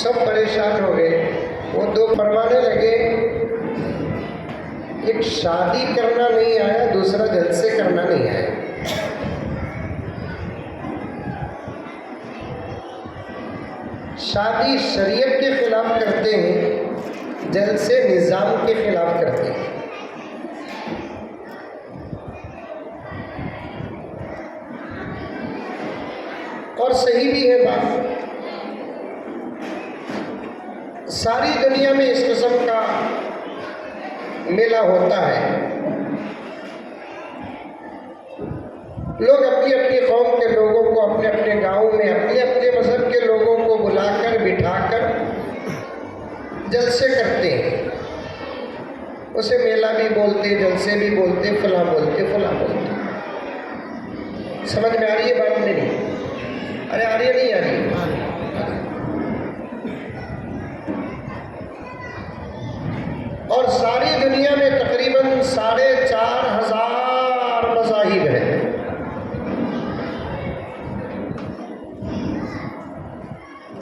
सब परेशान हो गए। वो दो फरमाने लगे, एक शादी करना नहीं आया, दूसरा जलसे करना नहीं आया। शादी शरीयत के खिलाफ करते हैं, जलसे निजाम के खिलाफ करते हैं। और सही भी है बात। सारी दुनिया में इस किस्म का मेला होता है। लोग अपनी अपनी कौम के लोगों को अपने अपने गांव में अपने अपने मजहब के लोगों को बुलाकर बिठाकर जलसे करते हैं। उसे मेला भी बोलते, जलसे भी बोलते, फला बोलते, फला बोलते। समझ में आ रही है बात मेरी? अरे आ रही है, नहीं आ रही? और सारी दुनिया में तकरीबन 4,500 मज़ाहिब हैं।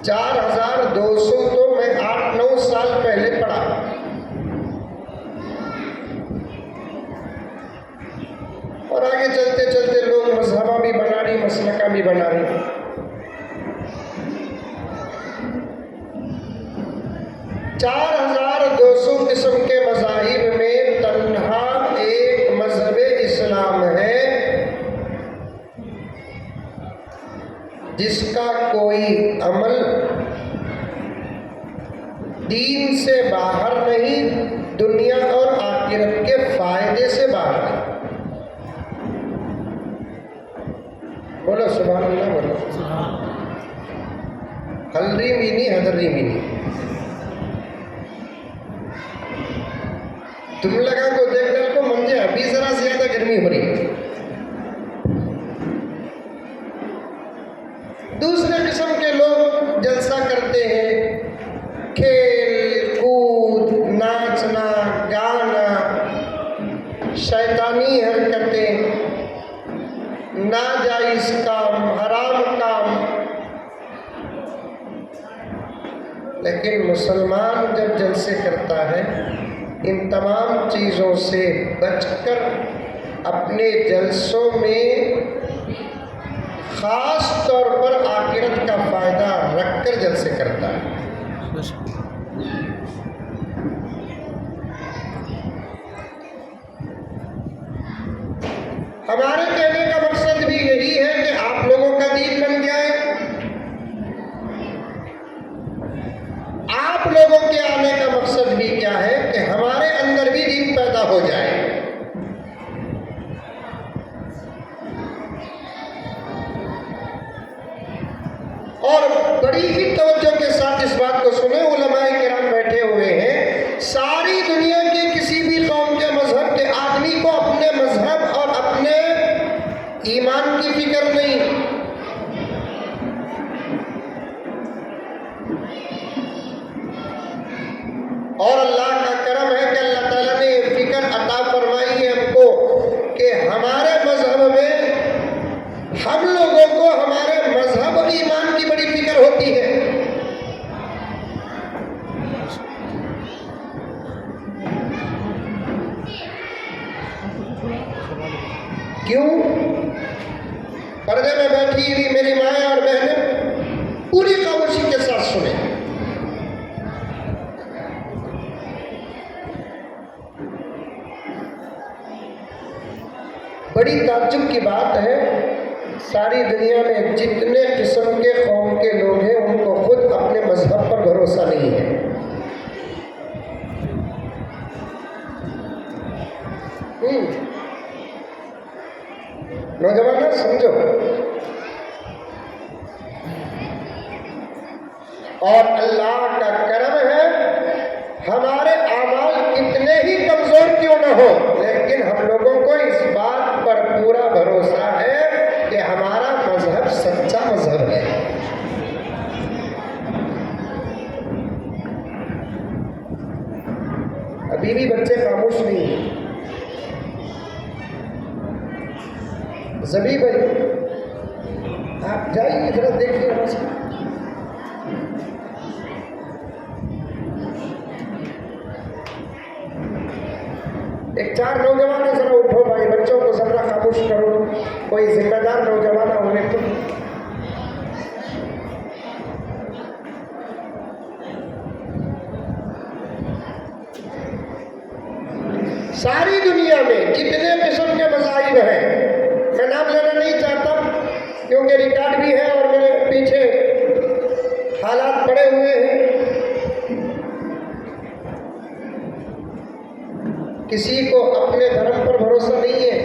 चार 4,200 तो मैं 8-9 साल पहले पढ़ा। और आगे चलते चलते लोग मजहबा भी बना रही, मसलका भी बना रही। 4,200 किस्म के मज़ाहिब में तन्हा एक मजहब इस्लाम है जिसका कोई अमल दीन से बाहर नहीं, दुनिया और आखिरत के फायदे से बाहर नहीं। बोलो सुभान अल्लाह, बोलो। हल्दी मीनी हदरी मीनी। तुम लगा को देख कर को मुझे अभी जरा ज्यादा गर्मी हो रही है। दूसरे किस्म के लोग जलसा करते हैं, खेल कूद, नाचना गाना, शैतानी हरकतें, नाजायज काम, हराम काम। लेकिन मुसलमान जब जलसे करता है, इन तमाम चीज़ों से बचकर अपने जलसों में ख़ास तौर पर आखिरत का फ़ायदा रखकर जलसे करता है। हमारे कहने का मकसद भी यही है कि आप लोगों का दीन बन जाए। आप लोगों के आने का मकसद भी क्या है कि हमारे अंदर भी दीन पैदा हो जाए। और बड़ी ही तवज्जो के साथ इस बात को सुने, उलमाए किराम बैठे हुए हैं। सारी दुनिया के किसी भी कौम के मजहब के आदमी को अपने मजहब और अपने ईमान की फिक्र नहीं। और अल्लाह का करम है कि अल्लाह ताला ने फिक्र अता फरमाई है हमको कि हमारे मजहब में हम लोगों को हमारे मजहब और ईमान की बड़ी फिक्र होती है। क्यों? पर्दे में बैठी हुई मेरी माएँ और बहनें पूरी खामोशी के साथ सुने। बड़ी ताज्जुब की बात है, सारी दुनिया में जितने किस्म के कौम के लोग हैं उनको खुद अपने मजहब पर भरोसा नहीं है। नौजवान समझो। और अल्लाह का करम है, हमारे आमाल कितने ही कमजोर क्यों न हो, लेकिन हम लोगों को इस बात पर पूरा भरोसा है कि हमारा मजहब सच्चा मजहब है। अभी भी बच्चे खामोश नहीं है। जबी भाई आप जाइए जरा देखिए। ये 4 नौजवान है, जरा उठो भाई, बच्चों को जरा खामोश करो, कोई जिम्मेदार नौजवान होने को। सारी दुनिया में जितने किस्म के मज़ाहिब हैं, मैं नाम लेना नहीं चाहता क्योंकि रिकॉर्ड भी है और मेरे पीछे हालात पड़े हुए हैं। किसी को अपने धर्म पर भरोसा नहीं है,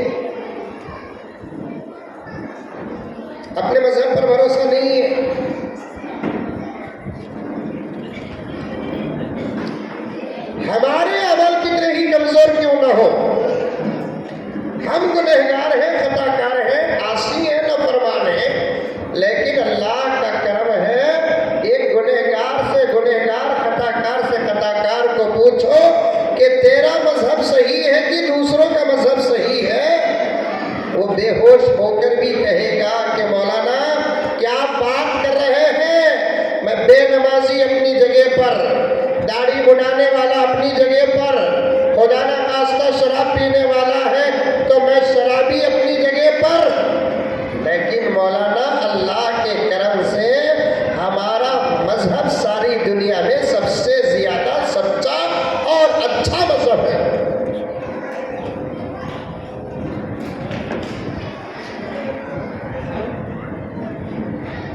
अपने मजहब पर भरोसा नहीं है। हमारे अमल कितने ही कमजोर क्यों ना हो, हम गुनहगार हैं, खताकार हैं, आसी हैं, नाफरमान हैं, लेकिन अल्लाह का करम है, एक गुनहगार से गुनहगार, खताकार से खताकार को पूछो कि तेरा मजहब सही है कि दूसरों का मजहब सही है, वो बेहोश होकर भी कहेगा कि मौलाना क्या बात कर रहे हैं, मैं बेनमाजी अपनी जगह पर, दाढ़ी मुड़ाने वाला अपनी जगह पर, खुदा ना खास्ता शराब पीने वाला है तो मैं शराबी अपनी जगह पर, लेकिन मौलाना अल्लाह के करम से हमारा मजहब सारी दुनिया में सबसे ज्यादा सच्चा और अच्छा मजहब है।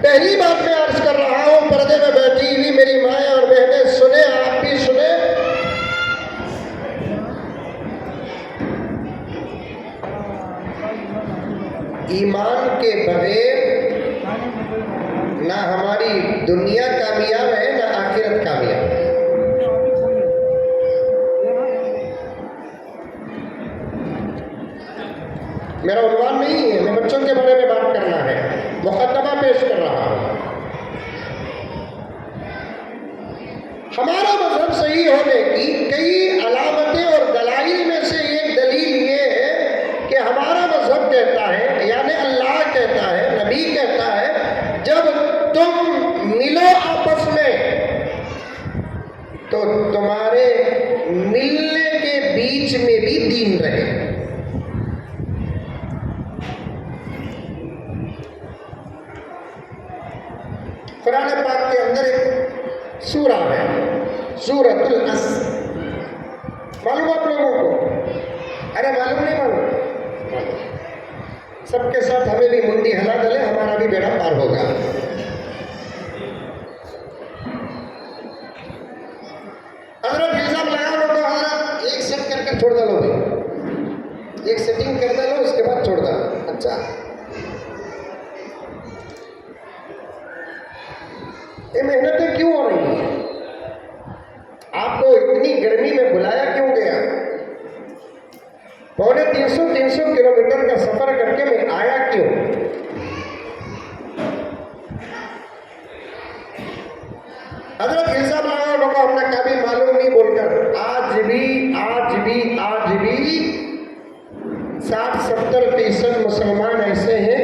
पहली बात मैं अर्ज कर रहा हूं, पर्दे में बैठी हुई मेरी माएँ और बहनें सुने, आप भी सुने, ईमान के बगैर ना हमारी दुनिया कामयाब है ना आखिरत कामयाब है। मेरा उन्वान नहीं है, मैं बच्चों के बारे में बात करना है, मुकद्दमा पेश कर रहा हूं। हमारा मजहब सही होने की कई अलामतें और दलाइल में से एक दलील ये है कि हमारा मजहब कहता है, यानी अल्लाह कहता है, नबी कहता है, जब तुम मिलो आपस में तो तुम्हारे मिलने के बीच में भी दीन रहे। कुरान पाक के अंदर एक सूरा है, सूरतुल अस्र, मालूम आप लोगों को? अरे मालूम नहीं मालूम? सबके साथ हमें भी मुंडी हिला दले, हमारा भी बेड़ा पार होगा। हजरत इल्जाम लगा लो तो हजरत एक सेट करके छोड़ दो भाई, एक सेटिंग कर दो, उसके बाद छोड़ दो। अच्छा, ये मेहनतें क्यों हो रही हैं? आपको इतनी गर्मी में बुलाया क्यों गया? 250-300 किलोमीटर का सफर करके मैं आया क्यों? हजरत इल्जाम लगा लोगों, हमने कभी मालूम नहीं बोलकर आज भी 60-70% मुसलमान ऐसे हैं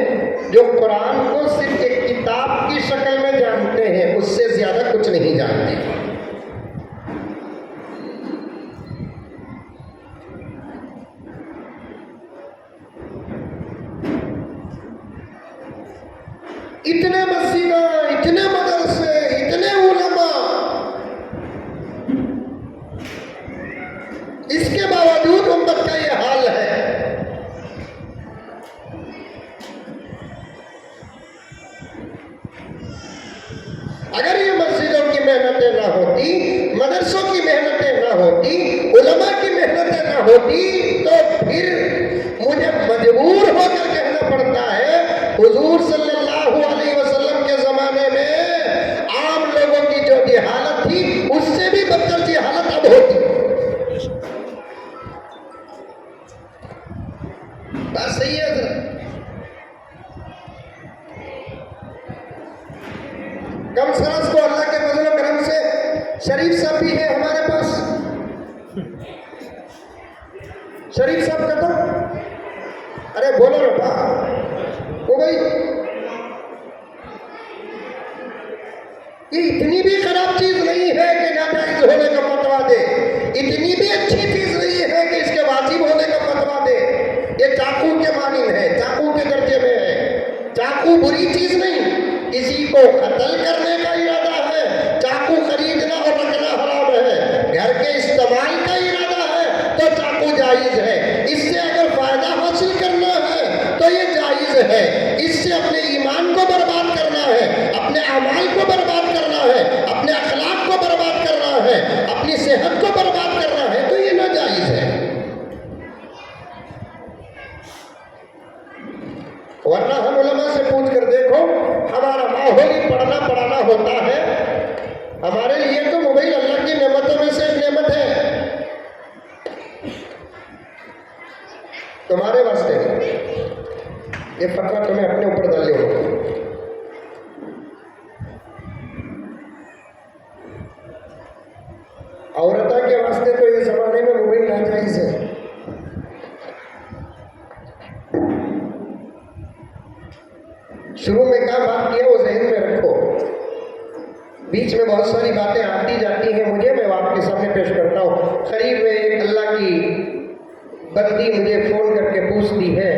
जो कुरान को सिर्फ एक किताब की शक्ल में जानते हैं, उससे ज्यादा कुछ नहीं जानते। इतने मस्जिदा, इतने मदरसे, इतने उलमा, इसके बावजूद उम्मत का यह हाल है। अगर ये मस्जिदों की मेहनतें ना होती, मदरसों की मेहनतें ना होती, उलमा की मेहनतें ना होती, तो फिर मुझे मजबूर होकर कहना पड़ता है, हुजूर सल्लल्लाहु अलैहि वसल्लम के जमाने में आम लोगों की जो हालत थी उससे भी बदतर की हालत अब होती। बात सही है सर? कम सरस को अल्लाह के फजल करम से शरीफ साहब भी है हमारे पास। शरीफ साहब का तो अरे बोलो रे बा, वो भाई ये इतनी भी खराब चीज नहीं है कि नाजायज होने का फतवा दे, इतनी भी अच्छी चीज नहीं है कि इसके वाजिब होने चाकू के मानिंद है, चाकू के दर्जे में है। चाकू बुरी चीज नहीं, किसी को कत्ल करने का इरादा है, चाकू खरीदना और रखना हराम है। घर के इस्तेमाल का इरादा है तो चाकू जायज है। इससे अगर फायदा हासिल करना है तो ये जायज है। इससे अपने ईमान को बर्बाद करना है, अपने अमाल को बर्बाद करना है, अपने अखलाक को बर्बाद करना है, अपनी सेहत को बर्बाद करना है तो ये नाजायज है। वरना हम उलमा से पूछ कर देखो, हमारा माहौल ही पढ़ना पढ़ाना होता है। हमारे लिए तो मोबाइल अल्लाह की नेमतों में से एक नेमत है। तुम्हारे वास्ते ये फतवा तुम्हें अपने ऊपर डाल लो। औरता के वास्ते तो ये जमाने में मोबाइल नाजायज है। शुरू में क्या बात किया वो जहन में रखो, बीच में बहुत सारी बातें आती जाती हैं मुझे, मैं आपके सामने पेश करता हूँ। करीब में एक अल्लाह की बंदी मुझे फ़ोन करके पूछती है,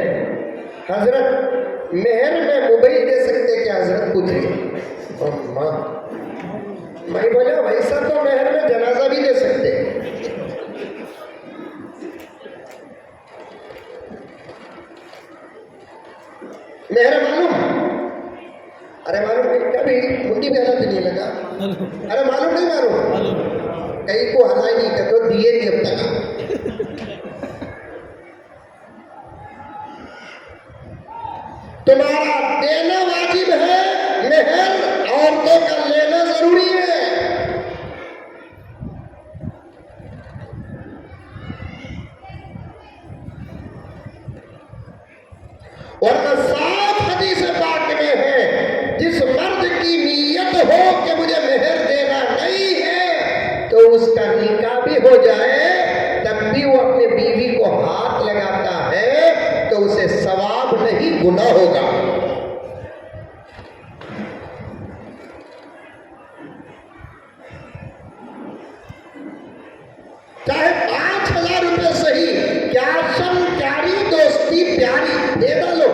हजरत मेहर में मोबाइल दे सकते क्या? हजरत पूछे और माँ, मैं बोला वैसा तो मेहर में जनाजा भी दे सकते। मेहर मालूम? अरे मालूम नहीं, कभी मुंडी में हालत नहीं लगा। अरे मालूम नहीं, मालूम कहीं को हलाई नहीं कर तो दिए नहीं अब तक। तुम्हारा देना वाजिब है मेहर, औरतों का लेना जरूरी है। वरना साफ हदीस पाक में है, जिस मर्द की नीयत हो कि मुझे मेहर देना नहीं है तो उसका निकाह भी हो जाए, तब भी वो अपने बीवी को हाथ लगाता है तो उसे सवाब नहीं गुनाह होगा। चाहे 5,000 रुपए सही, क्याशन प्यारी दोस्ती प्यारी दे डालो।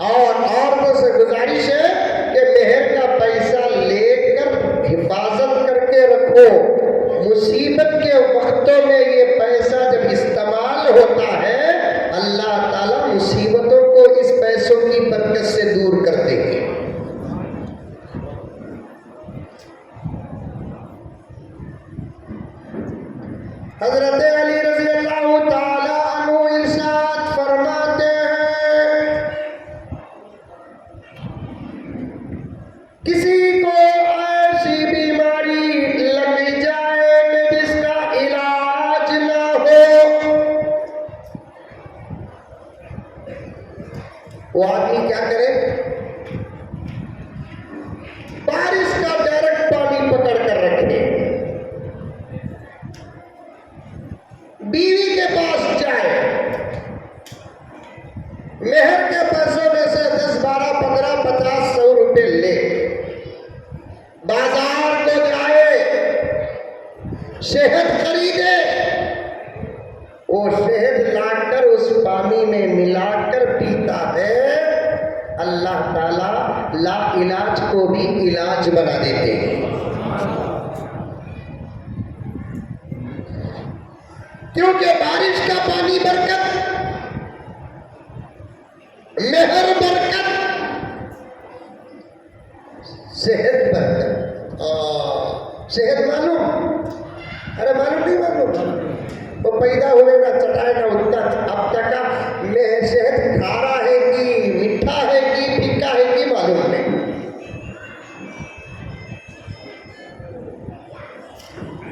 और औरतों से गुजारिश है कि मेहर का पैसा लेकर हिफाजत करके रखो। मुसीबत के वक्तों में ये पैसा जब इस्तेमाल होता है, अल्लाह ताला मुसीबतों को इस पैसों की बरकत से दूर कर देंगे। हजरत अली रज़ी अल्लाह ताला अन्हु इरशाद फरमाते हैं, किसी को ऐसी बीमारी लग जाए कि जिसका इलाज ना हो, वो आदमी क्या करे? बारिश का डायरेक्ट पानी पकड़ कर रखे, बीवी के पास जाए, मेहर के पैसों में से 10, 12, 15, 50, 100 रुपए ले, बाजार को जाए, शहद खरीदे, वो शहद लाकर उस पानी में मिलाकर पीता है, अल्लाह ताला ला इलाज को भी इलाज बना देते हैं। क्योंकि बारिश का पानी बरकत, मेहर बरकत, सेहत बरकत। सेहत मालूम? अरे मालूम नहीं? मालूम वो पैदा हुए ना चटाए ना उतना, अब तक का में सेहत खारा है कि मीठा है कि फीका है कि मालूम नहीं।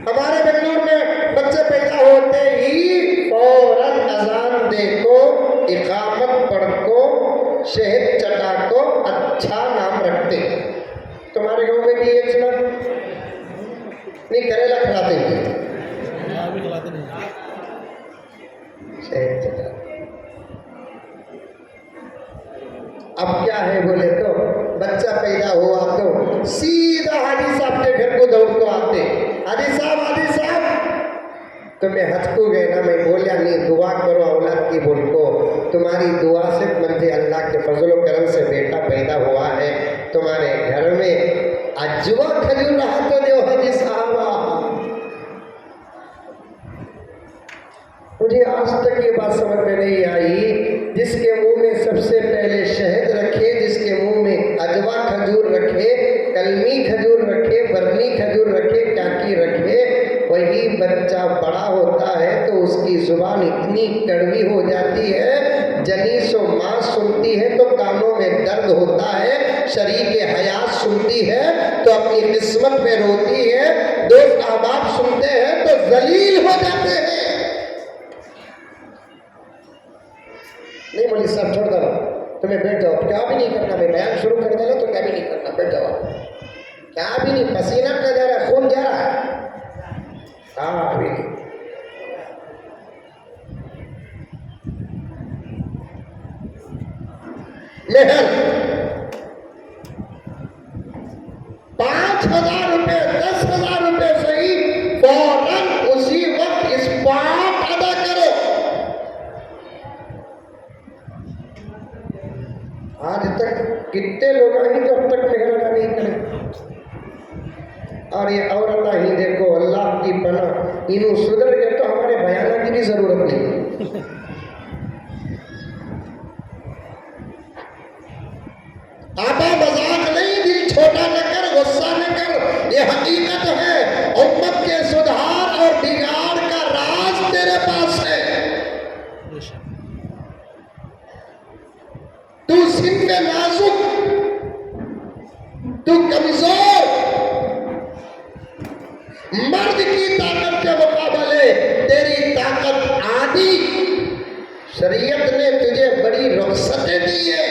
हमारे बेंगलुरु में बच्चे पैदा होते ही फौरन अजान देखो, इकामत पढ़ को, शहद चटा को अच्छा नाम रखते। तुम्हारे गांव में भी एक सुना नहीं? करेला खिलाते हैं, शहद चटा। अब क्या है बोले तो, बच्चा पैदा हुआ तो सीधा हाजी साहब के घर को दौड़ को आते, आदि साहब तुम्हें हचकू गए ना, मैं बोलिया नहीं दुआ करो औलाद की बोल को, तुम्हारी दुआ से मंजे अल्लाह के फजलो करम से बेटा पैदा हुआ है तुम्हारे घर में, अजवा खजूर रहा तो देव हाजी साहबा। मुझे आज तक ये बात समझ में नहीं आई, जिसके मुंह में सबसे पहले शहद रखे, जिसके मुंह में अजवा खजूर रखे, कलमी खजूर रखे, बरनी खजूर रखे, टाकी रखे, वही बच्चा बड़ा होता है तो उसकी जुबान इतनी कड़वी हो जाती है, जनी सो माँ सुनती है तो कानों में दर्द होता है, शरीर के हयात सुनती है तो अपनी किस्मत में रोती है, दोस्त अहबाब सुनते हैं तो जलील हो जाते हैं। नहीं बोली सब छोड़ दो, तुम्हें बैठ जाओ, क्या भी नहीं करना, मैं बयान शुरू कर दो तो क्या भी नहीं करना, बैठ जाओ, क्या भी नहीं, पसीना का जा रहा है, खून जा रहा है, हाँ अभी नहीं। मेहर 5,000 रुपए 10,000 रुपए सही फौरन उसी वक्त स्पॉट अदा करो। आज तक कितने लोग हैं जो अब तक मेहर अदा नहीं करे, और ये औरत ही देखो अल्लाह की पनाह, इन्हों सुधर गए तो हमारे बयाना की भी जरूरत नहीं। आपा मजाक नहीं, दिल छोटा न कर, गुस्सा न कर, ये हकीकत है, उम्मत के सुधार और बिगाड़ का राज तेरे पास है। तू सिंह नाजुक, तू कमजोर, मर्द की ताकत के मुकाबले तेरी ताकत आधी। शरीयत ने तुझे बड़ी रुखसतें दी है,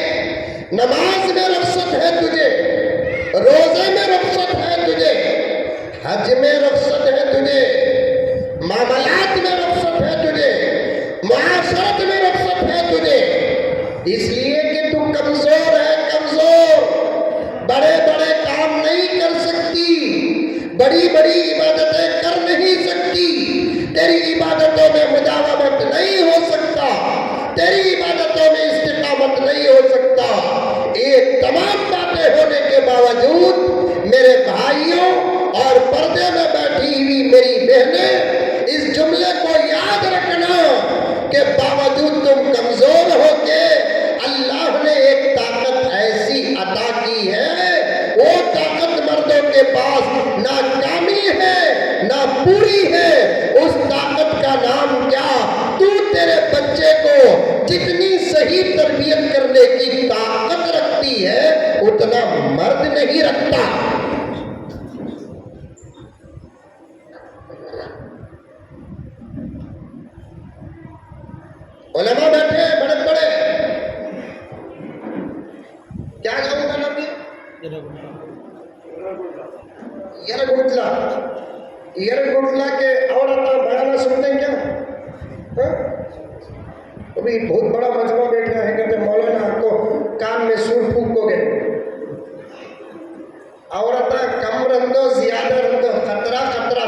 नमाज में रुखसत है तुझे, रोजे में रुखसत है तुझे, हज में रुखसत है तुझे, मामलात में रुखसत है तुझे, मुआशरत में रुखसत है तुझे, इसलिए कि तू कमजोर है, कमजोर, बड़े बड़े काम नहीं कर सकती, बड़ी बड़ी इबादतें कर नहीं सकती, तेरी इबादतों में मुदावमत नहीं हो सकता, तेरी इबादतों में इस्तिकामत नहीं हो सकता। ये तमाम बातें होने के बावजूद मेरे भाइयों और पर्दे में बैठी हुई मेरी बहनें, इस जुमले को याद रखना कि बावजूद तुम कमजोर हो के अल्लाह ने एक ताकत ऐसी अता की है, वो ताकत मर्दों के पास ना कामिल है ना पूरी है। उस ताकत का नाम क्या? तू तेरे बच्चे को जितनी सही तरबियत करने की ताकत रखती है उतना मर्द नहीं रखता। उलमा बैठे बड़े बड़े, क्या गाँव का नाम है? यरगुंटला। यरगुंटला के औरत बयाना सुनते हैं क्या? अभी बहुत बड़ा मजमा बैठा है, कहते मौलाना आपको कान में सूर फूकोगे, औरत कम रंदो ज्यादा रंदो, खतरा खतरा,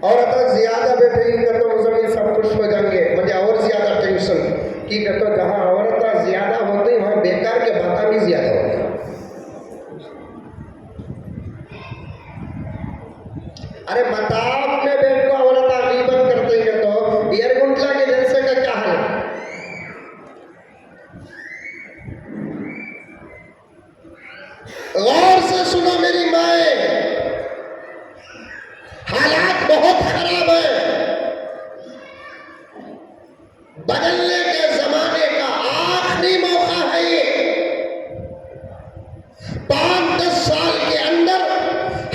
औरत ज्यादा बैठेगी तो मुजम्मिल सब खुश हो जाएंगे, मुझे और ज्यादा टेंशन की कहते, जहाँ औरत ज्यादा होती वहाँ बेकार के बातें भी ज्यादा होती। अरे मताब में बैठ को औरत गीबत करते हैं तो यरगुंटला के जलसे का क्या हाल है? गौर से सुनो मेरी माए, हालात बहुत खराब है, बदलने के जमाने का आखिरी मौका है ये। 5-10 साल के अंदर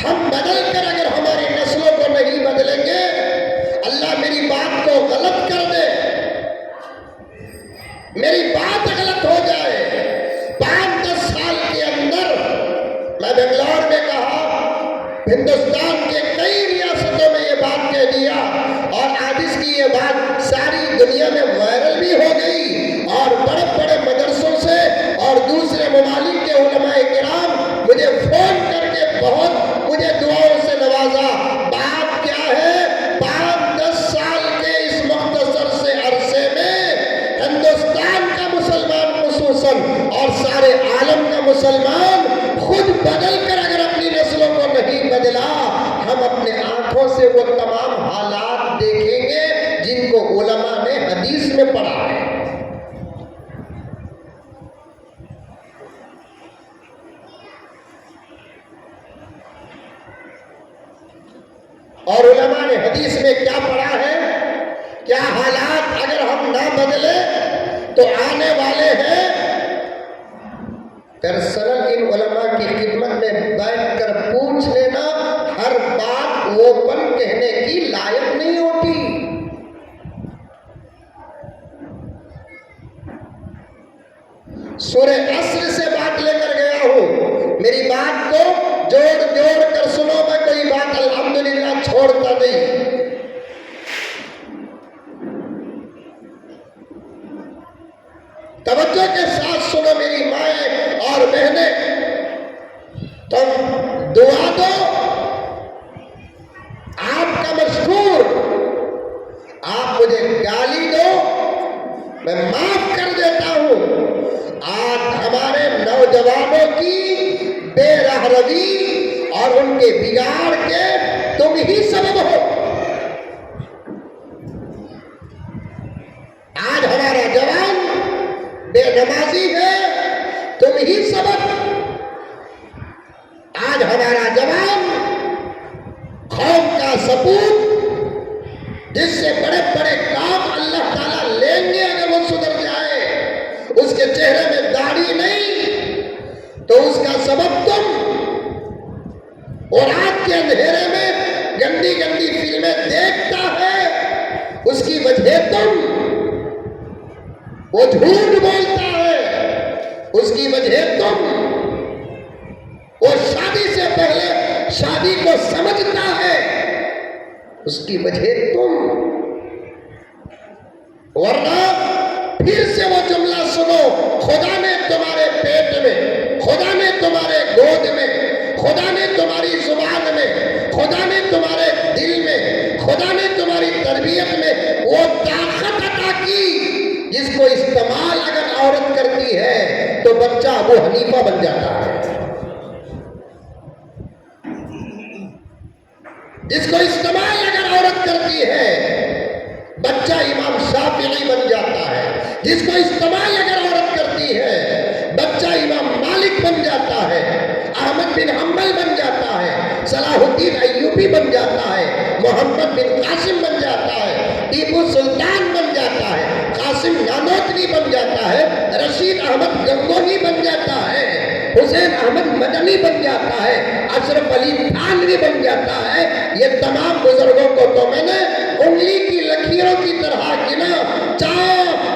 हम बदल कर अगर हमारी नस्लों को नहीं बदलेंगे, अल्लाह मेरी बात को गलत कर दे, मेरी बात गलत हो जाए, 5-10 साल के अंदर, मैं बेंगलोर में कहा, हिंदुस्तान के कई रियासतों में ये बात कह दिया और आदिश की ये बात सारी दुनिया में वायरल भी हो गई और बड़े बड़े मदरसों से और दूसरे ममालिक के उलमाए किराम मुझे फोन करके मुसलमान खुद बदल कर अगर अपनी नस्लों को नहीं बदला, हम अपने आंखों से वो तमाम हालात देखेंगे जिनको उलमा ने हदीस में पढ़ा है। और उलमा ने हदीस में क्या पढ़ा है, क्या हालात अगर हम ना बदले तो आने वाले हैं। दरअसल इन उलमा की खिदमत में बैठकर पूछ लेना, हर बात ओपन कहने की लायक नहीं होती। सूरह अस्र से बात लेकर गया हूं, मेरी बात को जोड़ जोड़ कर सुनो, मैं कोई बात अल्हम्दुलिल्लाह छोड़ता नहीं। तवज्जो के साथ सुनो मेरी माएं और बहनें, तुम दुआ दो, आपका मशहूर, आप मुझे गाली दो, मैं माफ कर देता हूं। आज हमारे नौजवानों की बेरहरवी और उनके बिगाड़ के तुम ही सबब हो। आज हमारा जवान बेनमाजी है, तुम ही सबब। आज हमारा जवान कौम का सपूत, जिससे बड़े बड़े काम अल्लाह ताला लेंगे अगर वो सुधर जाए, उसके चेहरे में दाढ़ी नहीं तो उसका सबब तुम। और रात के अंधेरे में गंदी गंदी फिल्में देखता है, उसकी वजह तुम। वो झूठ बोलता है, उसकी वजह तुम। वो शादी से पहले शादी को समझता है, उसकी वजह तुम। वरना फिर से वो जुमला सुनो, खुदा ने तुम्हारे पेट में, खुदा ने तुम्हारे गोद में, खुदा ने तुम्हारी जुबान में, खुदा ने तुम्हारे दिल में, खुदा ने तुम्हारी तरबियत में वो ताकत अता की जिसको इस्तेमाल अगर औरत करती है तो बच्चा अबू हनीफा बन जाता है, जिसको इस्तेमाल अगर औरत करती है बच्चा इमाम शाफिई बन जाता है, जिसको इस्तेमाल अगर औरत करती है बच्चा इमाम मालिक बन जाता है, अहमद बिन हम्बल बन जाता है, सलाहुद्दीन अय्यूबी बन जाता है, मोहम्मद बिन कासिम बन जाता है, टीपू सुल्तान बन जाता है, कासिम नानोतवी बन जाता है, रशीद अहमद गंगोही बन जाता है, हुसैन अहमद मदनी बन जाता है, अशरफ अली थानवी बन जाता है। ये तमाम बुजुर्गों को तो मैंने उंगली की लकीरों की तरह गिना, चाहे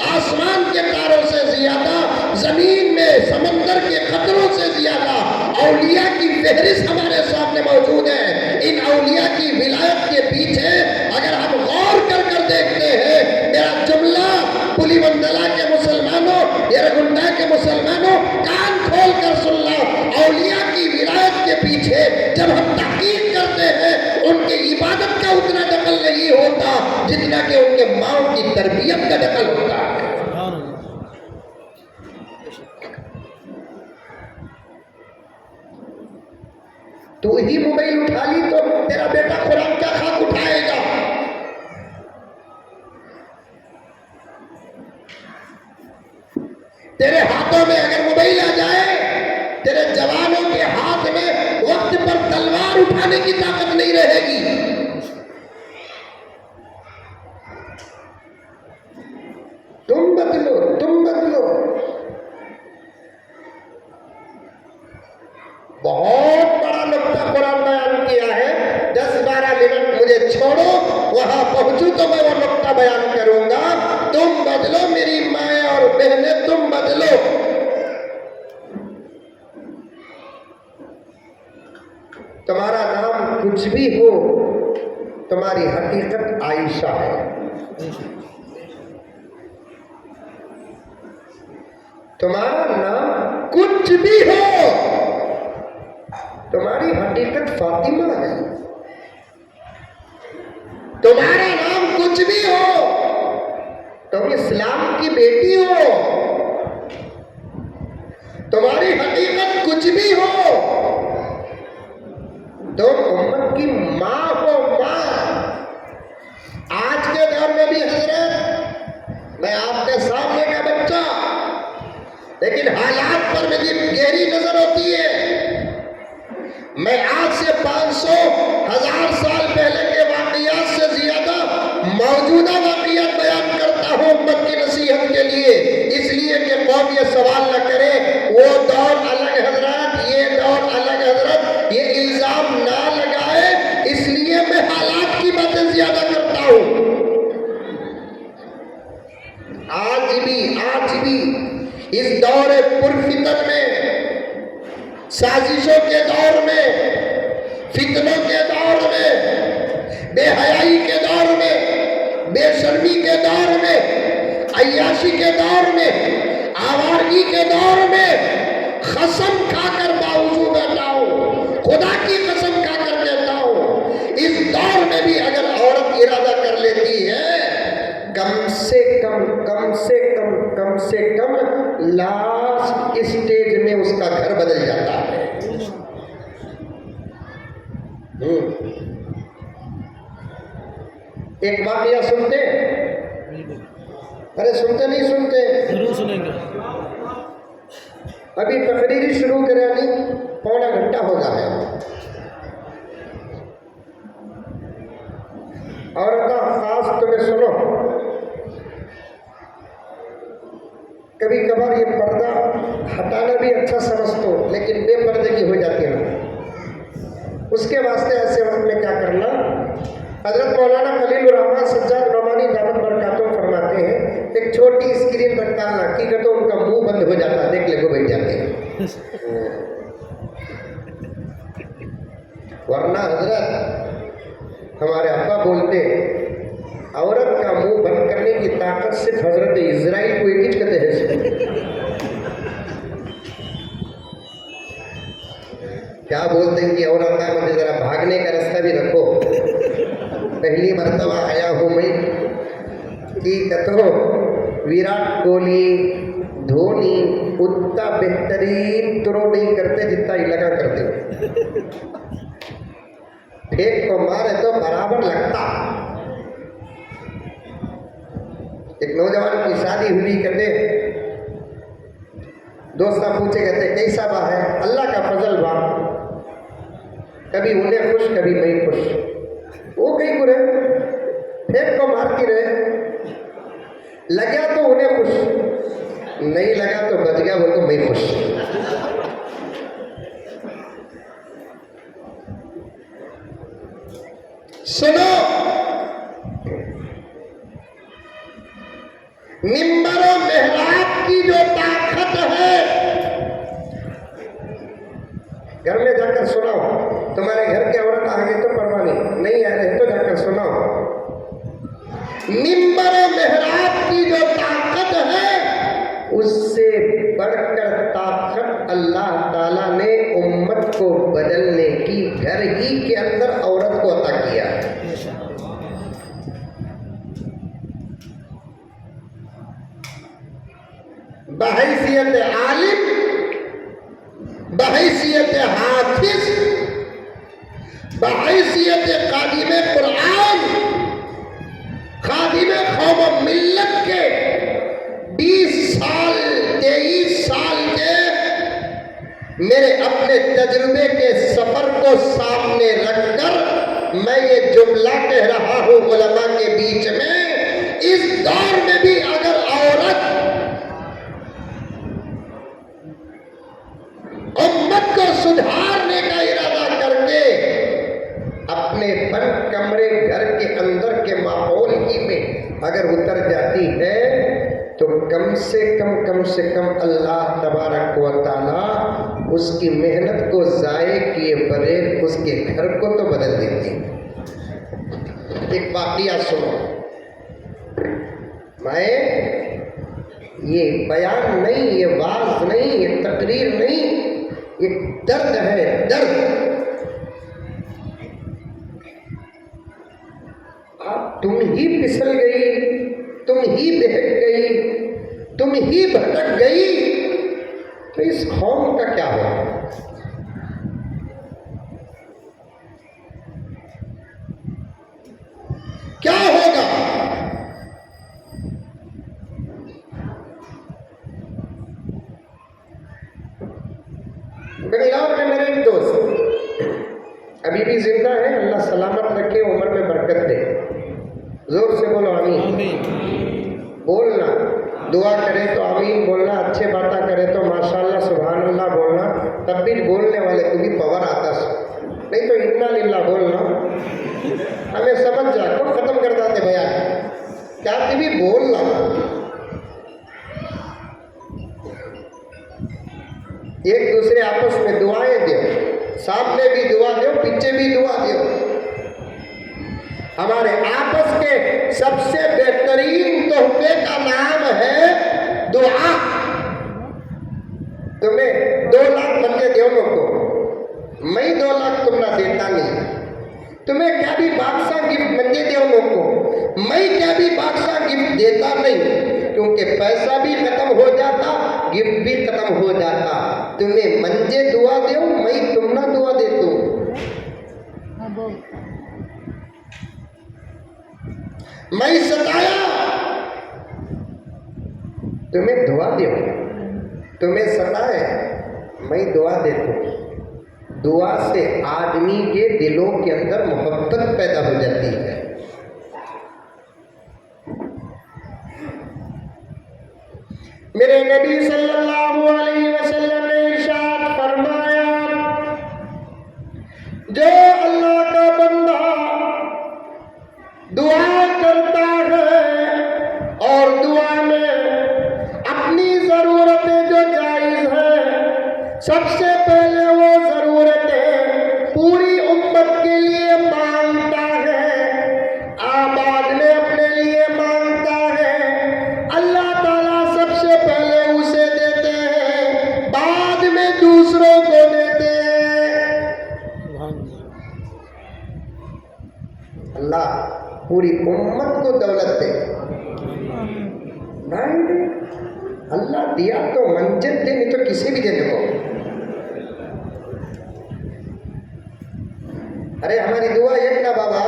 आसमान के तारों से ज्यादा, जमीन में समंदर के खतरों से ज्यादा औलिया की फहरिस्त हमारे सामने मौजूद है। इन औलिया की विलायत के पीछे अगर हम गौर कर कर देखते हैं, मेरा जुमला पुलिवंदला के मुसलमानों, यरगुंडा के मुसलमानों, कान खोल कर सुन लो। औलिया की विलायत के पीछे जब हम तहकीक करते हैं, उनकी इबादत का उतना दखल नहीं होता जितना कि उनके माओ की तरबियत का दखल होता है। तू ही मोबाइल उठा ली तो तेरा बेटा कुरान का खाक उठाएगा। तेरे हाथों में अगर मोबाइल आ जाए, तेरे जवानों के हाथ में वक्त पर तलवार उठाने की ताकत नहीं रहेगी। तुम बदलो, तुम बदलो। बहुत बड़ा नुक्ता कुरान बयान किया है, 10-12 मिनट मुझे छोड़ो, वहां पहुंचू तो मैं वो नुक्ता बयान करूंगा। तुम बदलो मेरी माएं और बहनें, तुम बदलो। तुम्हारा नाम कुछ भी हो, तुम्हारी हकीकत आयशा है। तुम्हारा नाम कुछ भी हो, तुम्हारी हकीकत फातिमा है। तुम्हारा नाम कुछ भी हो, तुम इस्लाम की बेटी हो। तुम्हारी हकीकत कुछ कुछ भी हो, तो उम्मत की माँ हो, माँ। आज के दौर में भी हजरत, मैं आपके सामने का बच्चा, लेकिन हालात पर मेरी गहरी नजर होती है। मैं आज से 500 1000 साल पहले के वाकयात से ज्यादा मौजूदा वाकयात बयान करता हूँ उम्मत की नसीहत के लिए, इसलिए कि कौम ये सवाल न करे वो दौर अलग हजरत, ये दौर अलग हजरत, ये इल्जाम ना लगाए, इसलिए मैं हालात की बातें ज्यादा करता हूँ। आज भी इस दौर पुरफितन में, साजिशों के दौर में, फितनों के दौर में, बेहयाई के दौर में, बेशर्मी के दौर में, अय्याशी के दौर में, आवारगी के दौर में कसम खाकर बावजूद बैठा हूं, खुदा की कसम खाकर कहता हूं, इस दौर में भी अगर औरत इरादा कर लेती है, कम से कम लास्ट स्टेज में उसका घर बदल जाता है। एक वाकया सुनते, अरे सुनते नहीं सुनते, जरूर सुनेंगे। अभी तकरीरी शुरू करानी 1.25 घंटा हो गया है, और खास तुम्हें सुनो, कभी कभार ये पर्दा हटाना भी अच्छा समझतो, लेकिन बेपर्दे की हो जाती है ना, उसके वास्ते ऐसे वक्त में क्या करना। हजरत मौलाना खलीलुर रहमान सज्जाद नौमानी दामत बरकातुहू फरमाते हैं, एक छोटी स्क्रीन पर डालना की तो उनका मुंह बंद हो जाता, देख ले को बैठ जाते हैं। वरना हजरत हमारे अब्बा बोलते, औरत का मुंह बंद करने की ताकत सिर्फ हजरत इजराइल को एक कहते हैं। क्या बोलते हैं कि औरत का मुझे जरा भागने का रास्ता भी रखो, पहली मर्तबा आया हूं मैं कि कतो विराट कोहली धोनी उतना बेहतरीन थ्रो नहीं करते जितना ही लगा करते, फेंक को मारे तो बराबर लगता। एक नौजवान की शादी हुई, कहते दोस्त पूछे, कहते कैसा बा है, अल्लाह का फजल बा, कभी उन्हें खुश कभी मैं खुश, वो कहीं को रहे फेंक को मारती रहे, लगा तो उन्हें खुश, नहीं लगा तो बच गया, वो तो मैं खुश। सुनो, मिंबर और मेहराब की जो ताकत है, घर में जाकर सुनाओ, तुम्हारे घर के औरत आ गए तो परवाह नहीं आ रहे तो जाकर सुनाओ। मिंबर और मेहराब की जो ताकत है, उससे बढ़कर ताकत अल्लाह ताला ने उम्मत को बदलने की घर ही के अंदर औरत को अता किया है। बहैसियत आलिम, बहैसियत हाफिज, बहैसियत कादिम कुरान, खादिम कौम मिल्लत के 20 साल 23 साल के मेरे अपने तजुर्बे के सफर को सामने रखकर मैं ये जुमला कह रहा हूँ उलमा के बीच में, इस दौर में भी अगर औरत उम्मत को सुधारने का इरादा करके अपने बंद कमरे घर के अंदर के माहौल ही में अगर उतर जाती है, तो कम से कम अल्लाह तबारक व तआला उसकी मेहनत को जाये किए बगैर उसके घर को तो बदल देती है। एक वाकया सुनो, मैं ये बयान नहीं, ये वाज नहीं, ये तकरीर नहीं, ये दर्द है, दर्द। तुम ही फिसल गई, तुम ही बहक गई, तुम ही भटक गई, तो इस खौफ का क्या होगा? क्या होगा? बेंगलौर में मेरे एक दोस्त अभी भी जिंदा है, अल्लाह सलामत रखे, उम्र में बरकत दे। जोर से बोलो आमीन। बोलना, दुआ करे तो आमीन बोलना, अच्छे बातें करे तो माशाल्लाह सुभान अल्लाह बोलना, तब भी बोलने वाले को भी पावर आता है, नहीं तो इन्ना लिल्लाह बोलना। हमें समझ जा को खत्म कर देते भैया, क्या भी बोलना। एक दूसरे आपस में दुआएं दो, सामने भी दुआ दो, पीछे भी दुआ दो। हमारे आपस के सबसे बेहतरीन तोहफे का नाम है दुआ। तुम्हें 2 लाख मंजे दोनों को, मैं 2 लाख तुम ना देता नहीं। तुम्हें क्या भी बादशाह गिफ्ट मंजे दोनों को, मैं क्या भी बादशाह गिफ्ट देता नहीं, क्योंकि पैसा भी खत्म हो जाता, गिफ्ट भी खत्म हो जाता। तुम्हें मंजे दुआ दो, मैं तुम ना दुआ दे दो। मैं सताया, तुम्हें दुआ दो, तुम्हें सताए, मैं दुआ देता हूं। दुआ से आदमी के दिलों के अंदर मोहब्बत पैदा हो जाती है। मेरे नबी सल्लल्लाहु अलैहि वसल्लम ने इरशाद फरमाया, जो अल्लाह का बंदा दुआ करता है और दुआ में अपनी जरूरतें जो जायज है, सबसे पहले वो जरूरतें पूरी उम्मत के लिए मांगता है, बाद में अपने लिए मांगता है, अल्लाह ताला सबसे पहले उसे देते हैं, बाद में दूसरों को देते हैं। अल्लाह पूरी उम्मत को दौलत दे, नहीं दे। अल्लाह दिया तो मंजिल दे, नहीं तो किसी भी देने को। अरे हमारी दुआ एक ना बाबा,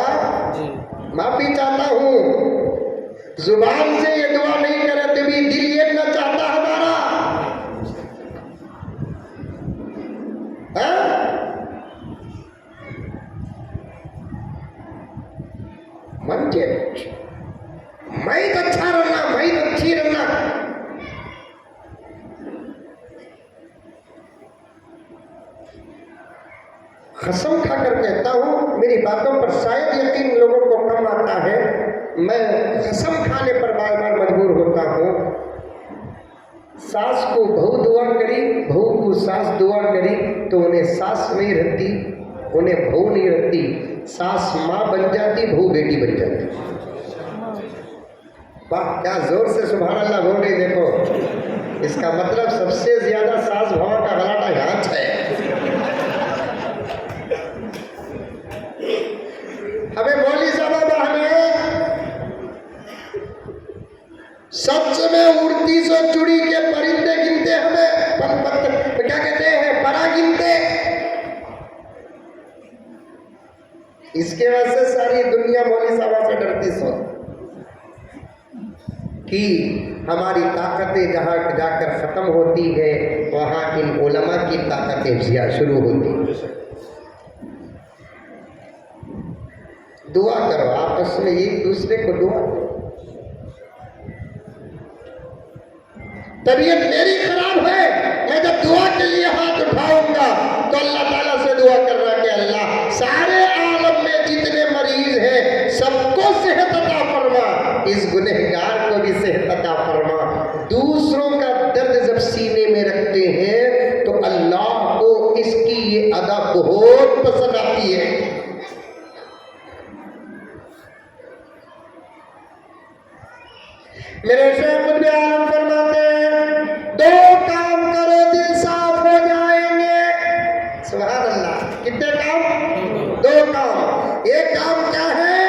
माफी चाहता हूं, जुबान से ये दुआ नहीं करे तो भी दिल एक ना चाहता हमारा। मंजे मैं तो अच्छा रहना, मैं तो अच्छी रहना। कसम खाकर कहता हूं, मेरी बातों पर शायद यकीन लोगों को कम आता है, मैं कसम खाने पर बार बार मजबूर होता हूं। सास को बहू दुआ करी, बहू को सास दुआ करी तो उन्हें सास नहीं रहती, उन्हें बहू नहीं रहती। सास माँ बन जाती, बहू बेटी बन जाती। वाह, क्या जोर से सुभान अल्लाह बोल रही। देखो, इसका मतलब सबसे ज्यादा सास भाव का गलाटा यहाँ है। हमें मौली साहब हमें सच में उड़ती सो चुड़ी के परिंदे गिनते, हमें क्या कहते हैं, परा गिनते। इसके वजह से सारी दुनिया मौली साहब से डरती सो कि हमारी ताकतें जहाँ जाकर खत्म होती है, वहाँ इन उलमा की ताकतें शुरू होती है। दुआ करो आपस में, एक दूसरे को दुआ करो। तबीयत मेरी खराब है, मैं जब दुआ के लिए हाथ उठाऊंगा तो अल्लाह ताला से दुआ करना कि अल्लाह सारे आलम में जितने मरीज हैं सबको सेहत अता फरमा, इस गुनहगार को भी सेहत अता फरमा। दूसरों का दर्द जब सीने में रखते हैं तो अल्लाह को इसकी ये अदा बहुत पसंद आती है। मेरे शेख खुद आलम फरमाते हैं, 2 काम करो दिल साफ हो जाएंगे। सुभान अल्लाह, कितने काम? 2 काम। एक काम क्या है?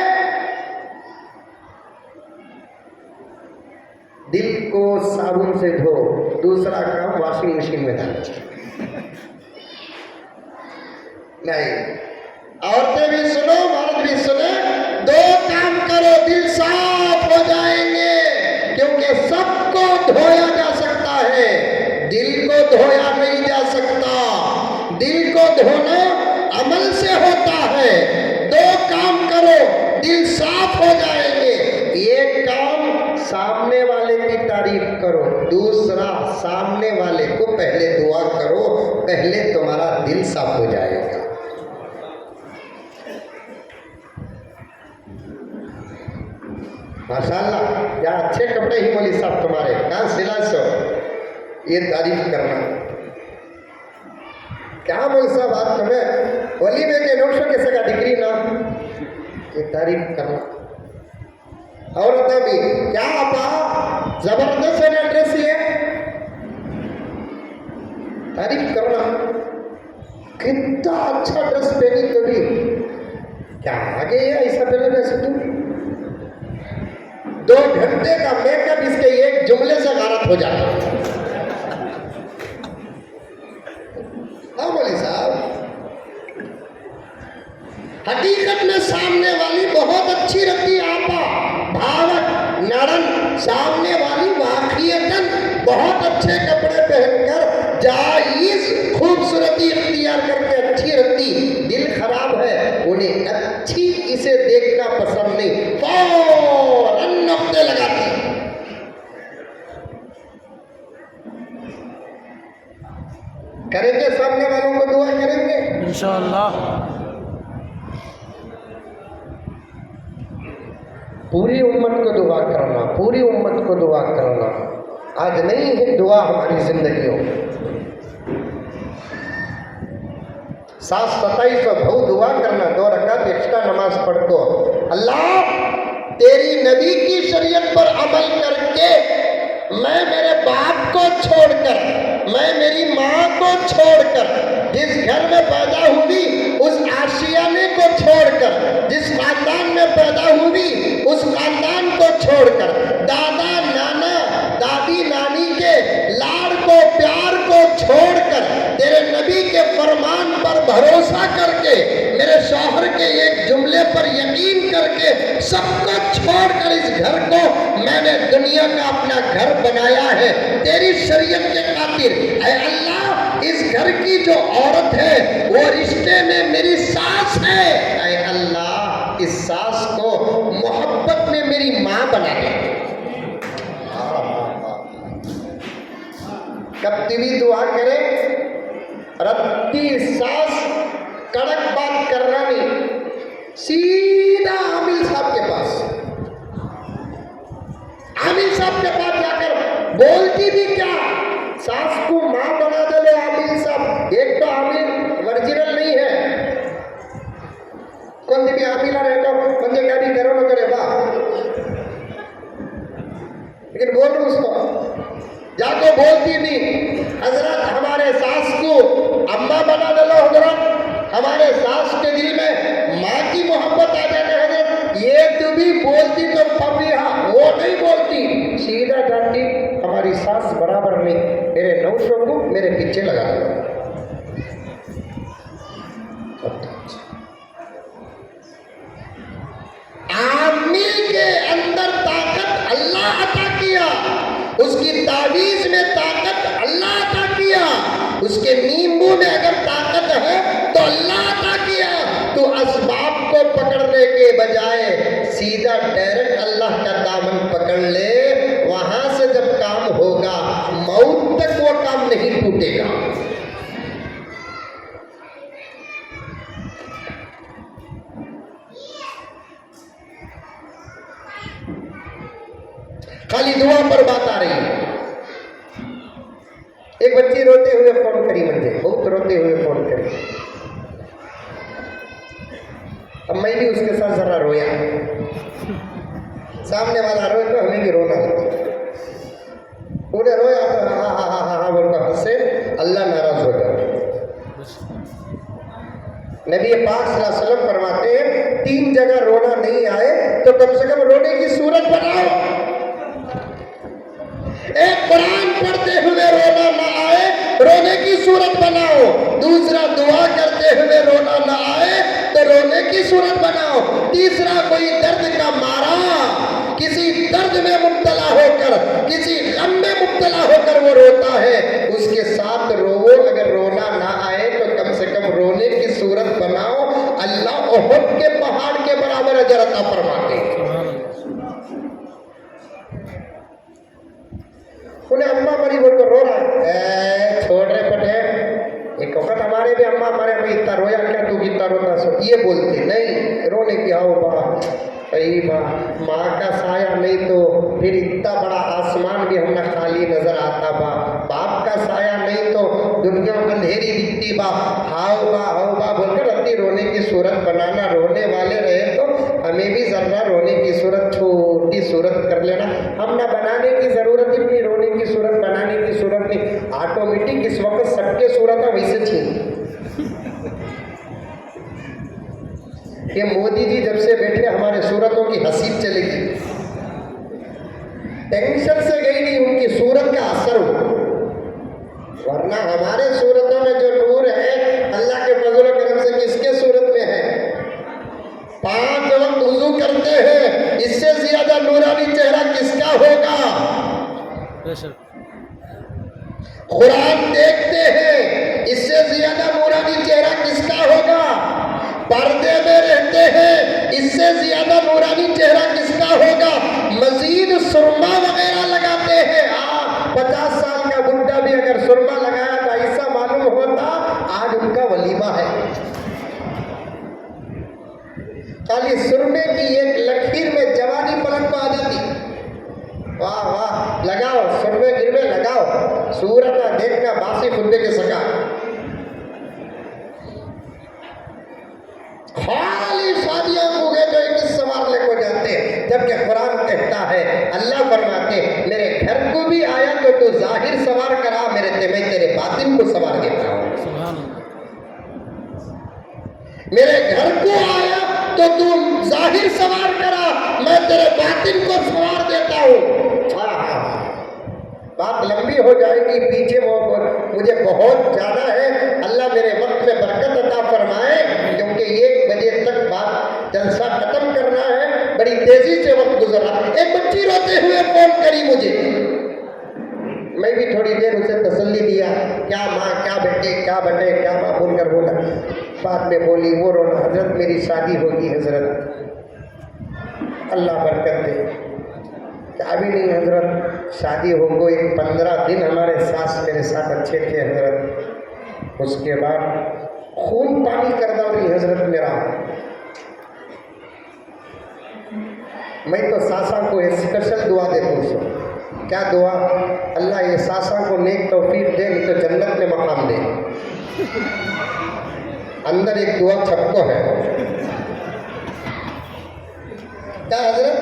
दिल को साबुन से धो, दूसरा काम वॉशिंग मशीन में डाल। नहीं, औरतें भी सुनो, मर्द भी सुने, दो काम करो, दिल साफ हो जाएंगे। क्योंकि सबको धोया जा सकता है, दिल को धोया नहीं जा सकता। दिल को धोना अमल से होता है। दो काम करो, दिल साफ हो जाएंगे। एक काम सामने वाले की तारीफ करो, दूसरा सामने वाले को पहले दुआ करो, पहले तुम्हारा दिल साफ हो जाएगा। माशाअल्लाह, क्या अच्छे कपड़े ही मौलवी साहब तुम्हारे, कहाँ सिला सो, ये तारीफ करना। क्या मौलवी साहब आप तुम्हें वलीमे के 900 के सगा डिग्री ना, ये तारीफ करना। औरतें भी, क्या आपा जबरदस्त है ड्रेस, ये तारीफ करना। कितना अच्छा ड्रेस पहनी कभी, क्या आगे है ऐसा पहले वैसे तुम 2 घंटे का मेकअप इसके एक जुमले से गारत हो जाता। हाँ मौलवी साहब, हकीकत में सामने वाली बहुत अच्छी रहती है आपा, भावक नरम, सामने वाली वाकईतन बहुत अच्छे कपड़े पहनकर जायज खूबसूरती इख्तियार करके अच्छी रहती। दिल खराब है, उन्हें अच्छी इसे देखना पसंद नहीं, फौरन नुक्ते लगाती। करेंगे सामने वालों को दुआ करेंगे इंशाअल्लाह। पूरी उम्मत को दुआ करना, पूरी उम्मत को दुआ करना। आज नहीं है दुआ हमारी जिंदगियों। 27 भाव दुआ करना, 2 रकात एक्स्ट्रा नमाज पढ़ को, अल्लाह तेरी नबी की शरीयत पर अमल करके मैं मेरे बाप को छोड़कर, मैं मेरी माँ को छोड़कर, जिस घर में पैदा हुई उस आशियाने को छोड़कर, जिस खानदान में पैदा हुई उस खानदान को छोड़कर, दादा नाना दादी नानी के लाड़ को प्यार को छोड़कर, तेरे नबी के फरमान पर भरोसा करके, मेरे शौहर के एक जुमले पर यकीन करके, सबको छोड़कर इस घर को मैंने दुनिया का अपना घर बनाया है तेरी शरीयत के खातिर। ऐ अल्लाह, इस घर की जो औरत है वो रिश्ते में मेरी सास है। ऐ अल्लाह, इस सास को मोहब्बत में मेरी माँ बना दे। कब भी दुआ करे, रत्ती सास कड़क बात कर रहा नहीं, सीधा आमिल साहब के पास, आमिल साहब के पास जाकर बोलती भी क्या, सास को माँ बना दे आमिल साहब। एक तो आमिल ओरिजिनल नहीं है, कौन भी आमिला रहता मुझे क्या भी करो ना करे बा, लेकिन बोल रहा उसको जाको बोलती नहीं, हजरत हमारे सास को अम्मा बना दे लो, हजरत हमारे सास के दिल में माँ की मोहब्बत आ जाए हजरत। ये तू भी बोलती तो फबीहा, वो नहीं बोलती, सीधा जाती हमारी सास बराबर नहीं, मेरे 900 को मेरे पीछे लगा दो। आमिल के अंदर ताकत अल्लाह अता किया, उसकी तावीज में ताकत अल्लाह अता किया, उसके नींबू में अगर ताकत है तो अल्लाह अता किया। तो असबाब को पकड़ने के बजाय सीधा डायरेक्ट अल्लाह का दामन पकड़ ले, वहां से जब काम होगा मौत तक वो काम नहीं टूटेगा। खाली दुआ पर बात आ रही है। एक बच्ची रोते हुए फोन करी मुझे, बहुत रोते हुए फोन करी। अब मैं भी उसके साथ जरा रोया, सामने वाला रोए तो हमें भी रोना लगता। पूरे रोया तो हा हा हा हा हा बोलकर हंसे, अल्लाह नाराज हो जाए। नबी पाक सल्लल्लाहु अलैहि वसल्लम फरमाते हैं 3 जगह रोना नहीं आए तो कम से कम रोने की सूरत बनाओ। एक कुरान पढ़ते हुए रोना ना आए, रोने की सूरत बनाओ। दूसरा, दुआ करते हुए रोना ना आए तो रोने की सूरत बनाओ। तीसरा, कोई दर्द का मारा, किसी दर्द में मुब्तला होकर, किसी गम में मुब्तला होकर वो रोता है, उसके साथ रोवो। अगर रोना ना आए तो कम से कम रोने की सूरत बनाओ। अल्लाह उहद के पहाड़ के बराबर अजर अता फरमाते हैं। उन्हें अम्मा मरी बोल कर रो रहा है, छोड़ रहे पटे। एक वक्त हमारे भी अम्मा मरे, भाई इतना रोया क्या तू, कितना रोता सो, ये बोलते नहीं, रोने की आओ बा भाई माँ का साया नहीं तो फिर इतना बड़ा आसमान भी हमने खाली नजर आता बा। बाप का साया नहीं तो दुनिया अंधेरी दिखती बा। हाओ बा बोलकर अपनी रोने की सूरत बनाना। रोने वाले रहे तो हमें भी जरा रोने की सूरत, छोटी सूरत कर लेना। हम ना बनाने की जरूरत ही नहीं, रोने की सूरत बनाने की सूरत नहीं, ऑटोमेटिक इस वक्त सबके सूरत है वैसे थी। ये मोदी जी जब से बैठे हमारे सूरतों की हसीब चलेगी, टेंशन से गई नहीं, उनकी सूरत का असर हो। वरना हमारे सूरतों में जो नूर है अल्लाह के फजल व करम से किसके सूरत में है? 5 वक्त वुजू करते हैं, इससे ज्यादा नूरानी चेहरा किसका होगा? कुरान देखते हैं, इससे ज्यादा नूरानी चेहरा किसका होगा? पर्दे में रहते हैं, इससे ज्यादा नूरानी चेहरा किसका होगा? मजीद सुरमा वगैरह लगाते हैं। 50 साल का बुढ़ा भी अगर सुरमा लगाया तो ऐसा मालूम होता आज उनका वलीमा है। खाली सुरमे की एक लकीर में जवानी पलट को आ जाती। वाह वाह, लगाओ सुरमे गिरमे लगाओ, सूरत देखना बासी खुदे के सका। खाली शादियों को गए तो एक संवारने को जाते हैं, जबकि कुरान कहता है, अल्लाह फरमाते मेरे घर को भी आया तो तू जाहिर सवार करा, मैं तेरे बातिन को सवार देता हूँ। मेरे घर को आया तो तू जाहिर सवार करा, मैं तेरे बातिन को सवार देता हूँ। बात लंबी हो जाएगी, पीछे मुझे बहुत ज्यादा है। अल्लाह मेरे वक्त में बरकत अता फरमाए, क्योंकि 1 बजे तक बात जलसा खत्म करना है। बड़ी तेजी से वक्त गुजरा। एक बच्ची रोते हुए फोन करी मुझे, मैं भी थोड़ी देर उसे तसल्ली दिया, क्या माँ क्या बेटे क्या बटे क्या माँ बोलकर बोला। बाद में बोली वो रोना, हजरत मेरी शादी होगी हजरत, अल्लाह बरकत दे। क्या भी नहीं हजरत, शादी हो गई। 15 दिन हमारे सास मेरे साथ अच्छे थे हजरत, उसके बाद खून पानी कर डाली हजरत मेरा। मैं तो सासा को स्पेशल दुआ देता हूँ। क्या दुआ? अल्लाह ये सासा को नेक तौफीक दे, नहीं तो जन्नत में मकाम दे। अंदर एक दुआ छपको है। क्या हजरत?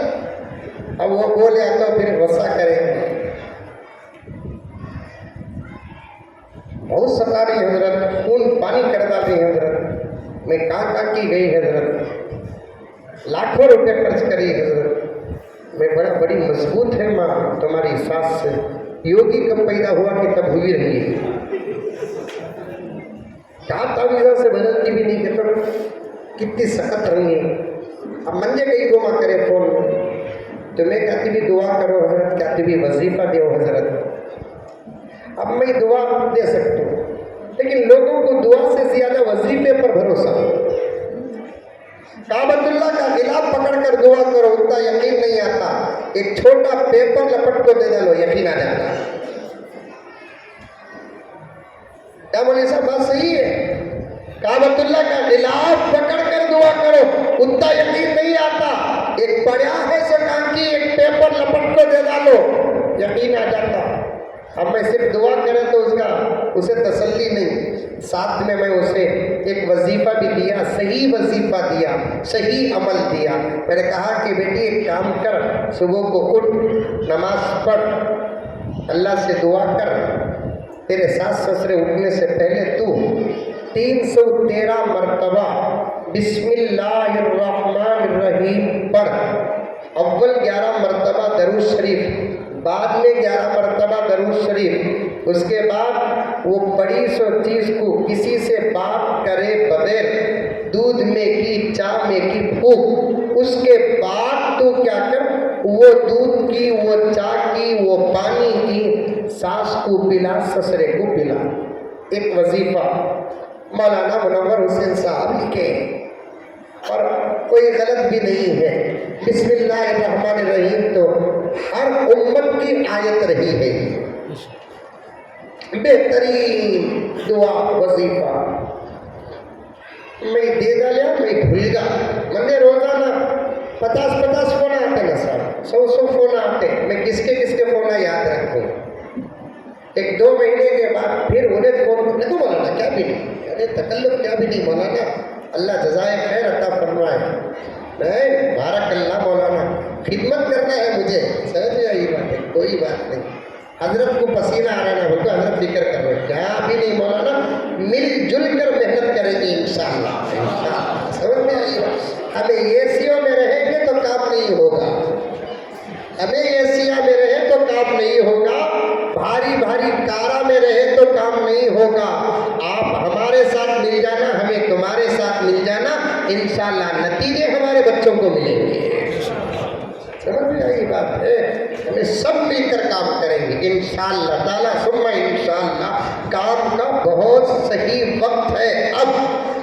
अब वो बोले तो फिर गुस्सा करेंगे। बहुत सता रही हजरत, खून पानी कर डाली हजरत। मैं कहाँ की गई हजरत, लाखों रुपए खर्च करी हजरत। मैं बड़ी मजबूत है माँ तुम्हारी सास से। योगी कब पैदा हुआ कि तब हुई रही है। क्या तावीज़ा से बदलती भी नहीं कहते, कितनी सख्त रही है। अब मंजे कहीं घुमा करे फोन में, तुम्हें कहती भी दुआ करो हजरत, कहती भी वजीफा दो हजरत। अब मैं दुआ दे सकता हूँ, लेकिन लोगों को दुआ से ज्यादा वजीफे पर भरोसा। काबतुल्लाह का गिलाफ पकड़कर दुआ करो, उतना यकीन नहीं आता। एक छोटा पेपर लपट को दे दो, यकीन आ जाता। क्या बोले साहब, बात सही है। काबतुल्लाह का गिलाफ पकड़कर दुआ करो, उतना यकीन नहीं आता। एक पड़ा है सकांकी, एक पेपर लपट को दे डालो, यकीन आ जाता। अब मैं सिर्फ दुआ करें तो उसे तसल्ली नहीं, साथ में मैं उसे एक वजीफा भी दिया, सही वजीफा दिया, सही अमल दिया। मैंने कहा कि बेटी एक काम कर, सुबह को उठ, नमाज पढ़, अल्लाह से दुआ कर। तेरे सास ससुरे उठने से पहले तू 313 मरतबा बिस्मिल्लाहिर्रहमानिर्रहीम पढ़। अव्वल 11 मरतबा दरूद शरीफ, बाद में 11 मरतबा दरूद शरीफ, उसके बाद वो बड़ी सो चीज़ को किसी से बात करे बगैर दूध में की, चाय में की फूक, उसके बाद तो क्या कर, वो दूध की, वो चाय की, वो पानी की सास को पिला, ससुरे को पिला। एक वजीफा मौलाना मुनव्वर हुसैन साहब लिखे और कोई गलत भी नहीं है। बिस्मिल्लाहिर्रहमानिर्रहीम तो हर उम्मत की आयत रही है, बेहतरीन दुआ वजीफा। मैं दे डालिया, मैं भूलगा, मैंने रोजाना 50 फोन आते ना सर, 100 फोन आते, मैं किसके किसके फोन याद रखूँ। 1-2 महीने के बाद फिर उन्हें फोन देखो मौलाना क्या भी नहीं, अरे तकल्लुफ क्या भी नहीं मौलाना, अल्लाह जज़ाए खैर अता फरमाए। नहीं बारकल्लाह मौलाना, खिदमत करना है मुझे, समझ में आई बात है, कोई बात नहीं। हजरत को पसीना आ रहा है, बोलते हजरत फिक्र कर रहे, क्या भी नहीं मौलाना, मिलजुल कर मेहनत करेंगे इंशाअल्लाह, इंशाअल्लाह। समझ में आई बात। हमें एसियों में रहेंगे तो काम नहीं होगा, हमें एशिया में रहे तो काम नहीं होगा, भारी भारी कारा में रहे तो काम नहीं होगा। आप हमारे साथ मिल जाना, हमें तुम्हारे साथ मिल जाना, इंशाअल्लाह नतीजे हमारे बच्चों को मिलेंगे। समझ में आई बात है। हमें सब मिलकर काम करेंगे इंशाअल्लाह ताला सुम्मा इंशाअल्लाह। काम का बहुत सही वक्त है अब।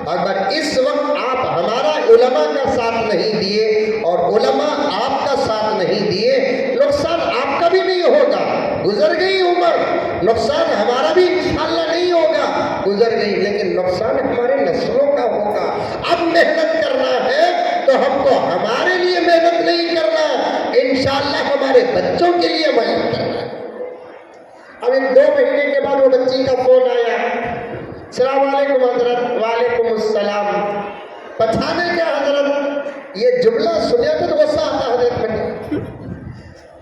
अगर इस वक्त आप हमारा उलमा का साथ नहीं दिए और उलमा आपका साथ नहीं दिए, नुकसान आपका भी नहीं होगा, गुजर गई उम्र, नुकसान हमारा भी इंशाअल्लाह नहीं होगा, गुजर गई, लेकिन नुकसान हमारे नस्लों का होगा। अब मेहनत करना है तो हमको हमारे लिए मेहनत नहीं करना, इंशाअल्लाह हमारे बच्चों के लिए मेहनत करना है। अब इन 2 महीने के बाद वो बच्ची का फोन आया, सलाम वालेकुम हजरत। वालेकुम अस्सलाम। पछाने क्या हजरत, ये जुमला सुने तो गुस्सा आता हजरत बने।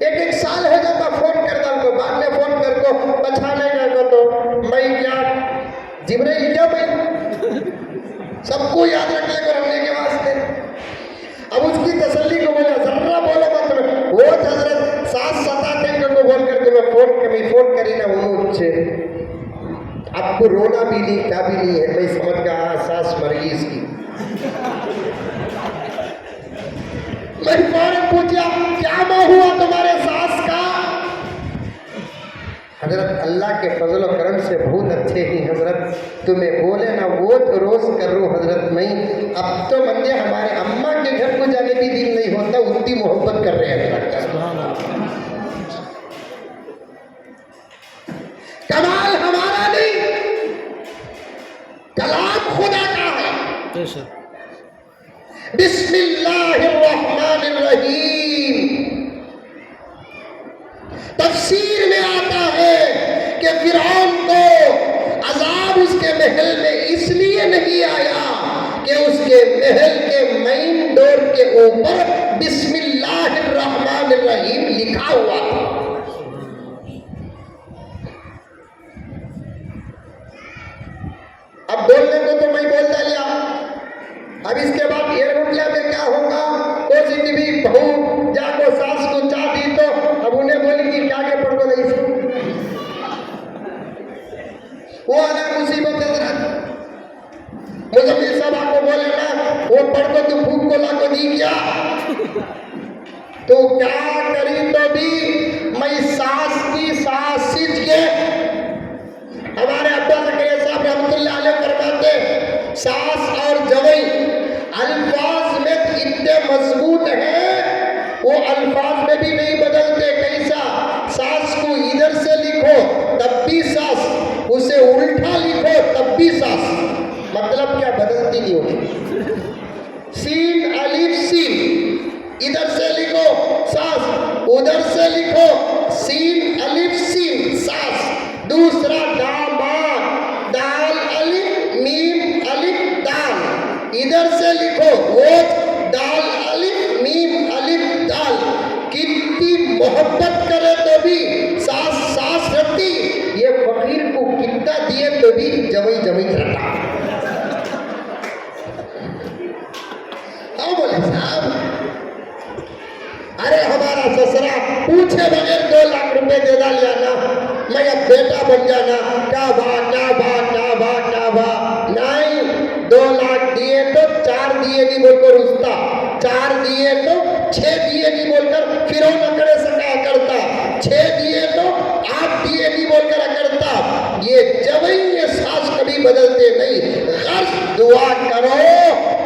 1 साल हो जाता फोन कर दो, बाद में फोन कर को पछाने का तो मैं क्या जिब्राइल क्या मैं सबको याद रखने को रखने के वास्ते। अब उसकी तसल्ली को बोला जर्रा बोलो मत, वो हजरत सास सताते को बोल करके मैं फोन करी ना उन्होंने, आपको रोना भी नहीं, क्या भी नहीं है, मैं समझ गया सास मर गई इसकी। मैं फौरन पूछा क्या माँ हुआ तुम्हारे सास का? हजरत अल्लाह के फजल और करम से बहुत अच्छे ही हजरत, तुम्हें बोले ना वो तो रोज कर रो हजरत। नहीं अब तो बंदे हमारे अम्मा के घर को जाने की दिल नहीं होता, उतनी मोहब्बत कर रहे हैं हजरत। कमाल हमारा नहीं, कलाम खुदा का है। बिस्मिल्लाहिर्रहमानिर्रहीम। तफसीर में आता है कि फिरौन को अजाब उसके महल में इसलिए नहीं आया कि उसके महल के मेन डोर के ऊपर बिस्मिल्लाहिर्रहमानिर्रहीम लिखा हुआ था। अब बोलने को तो मैं बोल डालिया, अब इसके बाद एयरपोर्ट में क्या होगा, पॉजिटिव बहू जाको सास को चाह दी तो अब उन्हें बोलेगी क्या के पढ़ को नहीं से वो अलग मुसीबत है। मुजम्मिल साहब आपको बोले ना वो पढ़ को तू फूक को ला को दी क्या, तो क्या करी तो भी मैं सास की सास सीख के हमारे अब्बा ज़करिया साहब रहमतुल्लाह अलैह फरमाते सास और जवई अल्फाज में इतने मजबूत हैं, वो अल्फाज में भी नहीं बदलते। कैसा, सास को इधर से लिखो तब भी सास, उसे उल्टा लिखो तब भी सास, मतलब क्या बदलती नहीं होती। सीन अलिफ सीन, इधर से लिखो सास, उधर से लिखो सीन अलिफ सीन सास। दूसरा दामाद, दाल अलिफ मीम अलिफ दाल, इधर से लिखो वो दाल अलिफ मीम अलिफ दाल। कितनी मोहब्बत करे तो भी सास सास रखती, ये फकीर को कितना दिए तो भी जवई जवई रखता। हाँ बोले साहब, अरे हमारा ससुरा पूछे बगैर 2 लाख बन जाना, काबा काबा काबा काबा। नहीं, 2 लाख दिए तो 4 दिए नहीं बोलकर उसका, 4 दिए तो 6 दिए नहीं बोलकर फिर करे सका करता, 6 दिए तो 8 दिए नहीं बोलकर करता। ये जब सास कभी बदलते नहीं। गर्ज दुआ करो,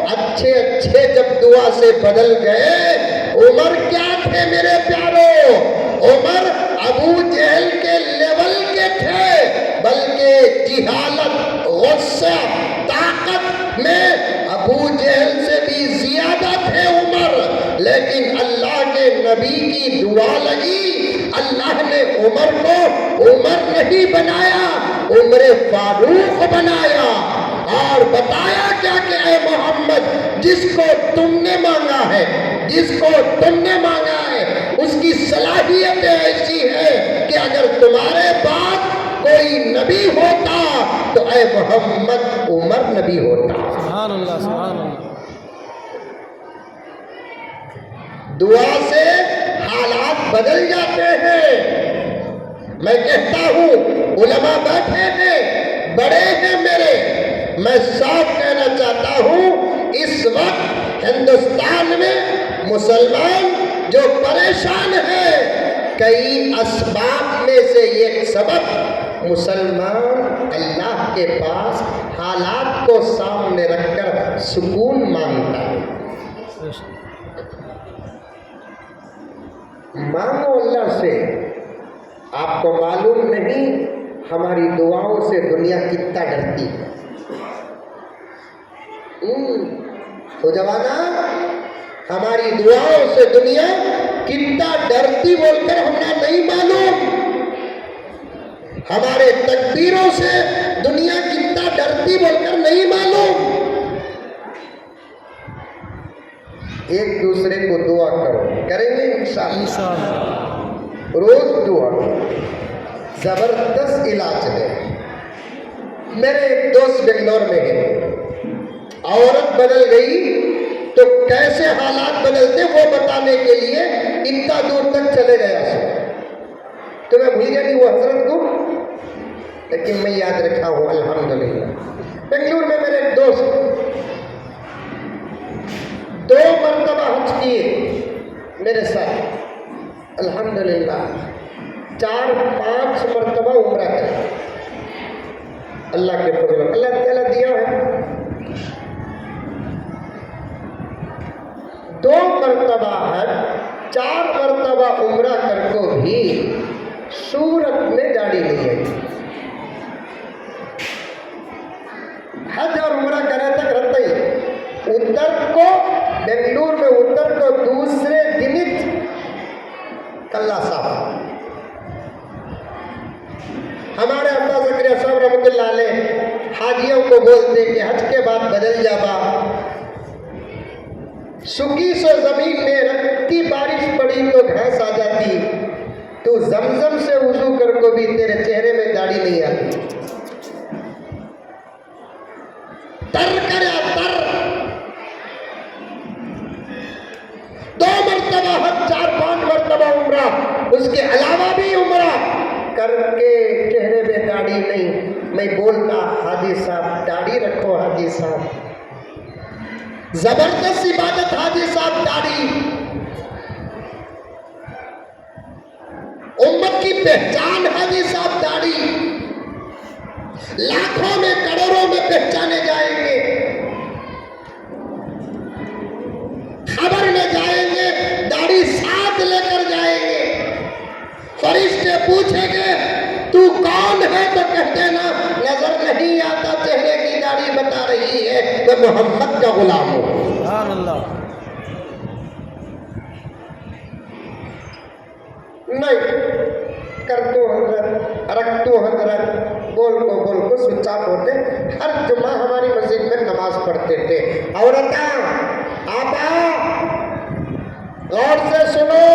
अच्छे अच्छे जब दुआ से बदल गए। उमर क्या थे मेरे प्यारो, उमर अबू जहल के लेवल के थे, बल्कि जिहालत, गुस्सा, ताकत में अबू जहल से भी ज्यादा थे उमर। लेकिन अल्लाह के नबी की दुआ लगी, अल्लाह ने उमर को उमर नहीं बनाया, उम्र फारूक बनाया और बताया क्या कि ऐ मोहम्मद, जिसको तुमने मांगा है, जिसको तुमने मांगा है, उसकी सलाहियत ऐसी है कि अगर तुम्हारे पास कोई नबी होता तो ऐ मोहम्मद उमर नबी होता। सुभान अल्लाह, सुभान अल्लाह। दुआ से हालात बदल जाते हैं। मैं कहता हूं, उलमा बैठे हैं, बड़े हैं मेरे, मैं साफ कहना चाहता हूं, इस वक्त हिंदुस्तान में मुसलमान जो परेशान है, कई असबाब में से एक सबब मुसलमान अल्लाह के पास हालात को सामने रखकर सुकून मांगता है। मांगो अल्लाह से। आपको मालूम नहीं हमारी दुआओं से दुनिया कितना डरती है। तो जवाना, हमारी दुआओं से दुनिया कितना डरती बोलकर हमने नहीं मालूम। हमारे तकदीरों से दुनिया कितना डरती बोलकर नहीं मालूम। एक दूसरे को दुआ करो, करेंगे इंशाअल्लाह। रोज दुआ, जबरदस्त इलाज है। मेरे एक दोस्त बेंगलोर में है, औरत बदल गई तो कैसे हालात बदलते वो बताने के लिए इतना दूर तक चले गया। तो मैं भूल गया नहीं वो हजरत को, लेकिन मैं याद रखा हूँ अल्हम्दुलिल्लाह। बेंगलुरु में मेरे एक दोस्त 2 मरतबा हज किए मेरे साथ, अल्हम्दुलिल्लाह 4-5 मरतबा उम्रा करे। अल्लाह के फजल, अल्लाह ताला दिया है। 2 मरतबा हज, 4 मरतबा उम्रा कर को भी सूरत में दाढ़ी नहीं आई। हज और उम्रा करे तक रहते ही उतर को बेंगलुरु में उतर को दूसरे दिन कल्ला साहब, हमारे अब्बा ज़करिया साहब रहमतुल्लाह अलैह हाजियों को बोलते कि हज के बाद बदल जाबा, सुखी सो जमीन में रखती बारिश पड़ी तो घास आ जाती, तू जमजम से वुजू कर को भी तेरे चेहरे में दाढ़ी नहीं आती। तर करे तर, 2 मरतबा हज, 4-5 मरतबा उम्रा, उसके अलावा भी उम्रा करके चेहरे में दाढ़ी नहीं। मैं बोलता हाजी साहब दाढ़ी रखो, हाजी साहब जबरदस्त इबादत, हाजी साहब दाढ़ी उम्मत की पहचान, हाजी साहब दाढ़ी लाखों में करोड़ों में पहचाने जाएंगे, खबर में जाएंगे, दाढ़ी साथ लेकर जाएंगे। फरिश्ते पूछेंगे तू कौन है तो कहते ना नजर नहीं आता, चेहरे की दाढ़ी बता रही है तो मोहम्मद का गुलाम हो। सुभान अल्लाह। नहीं कर दो हजरत, रख दो हजरत, बोल को चुपचाप होते। हर जुम्मा हमारी मस्जिद में नमाज पढ़ते थे। औरता आपा गौर से सुनो,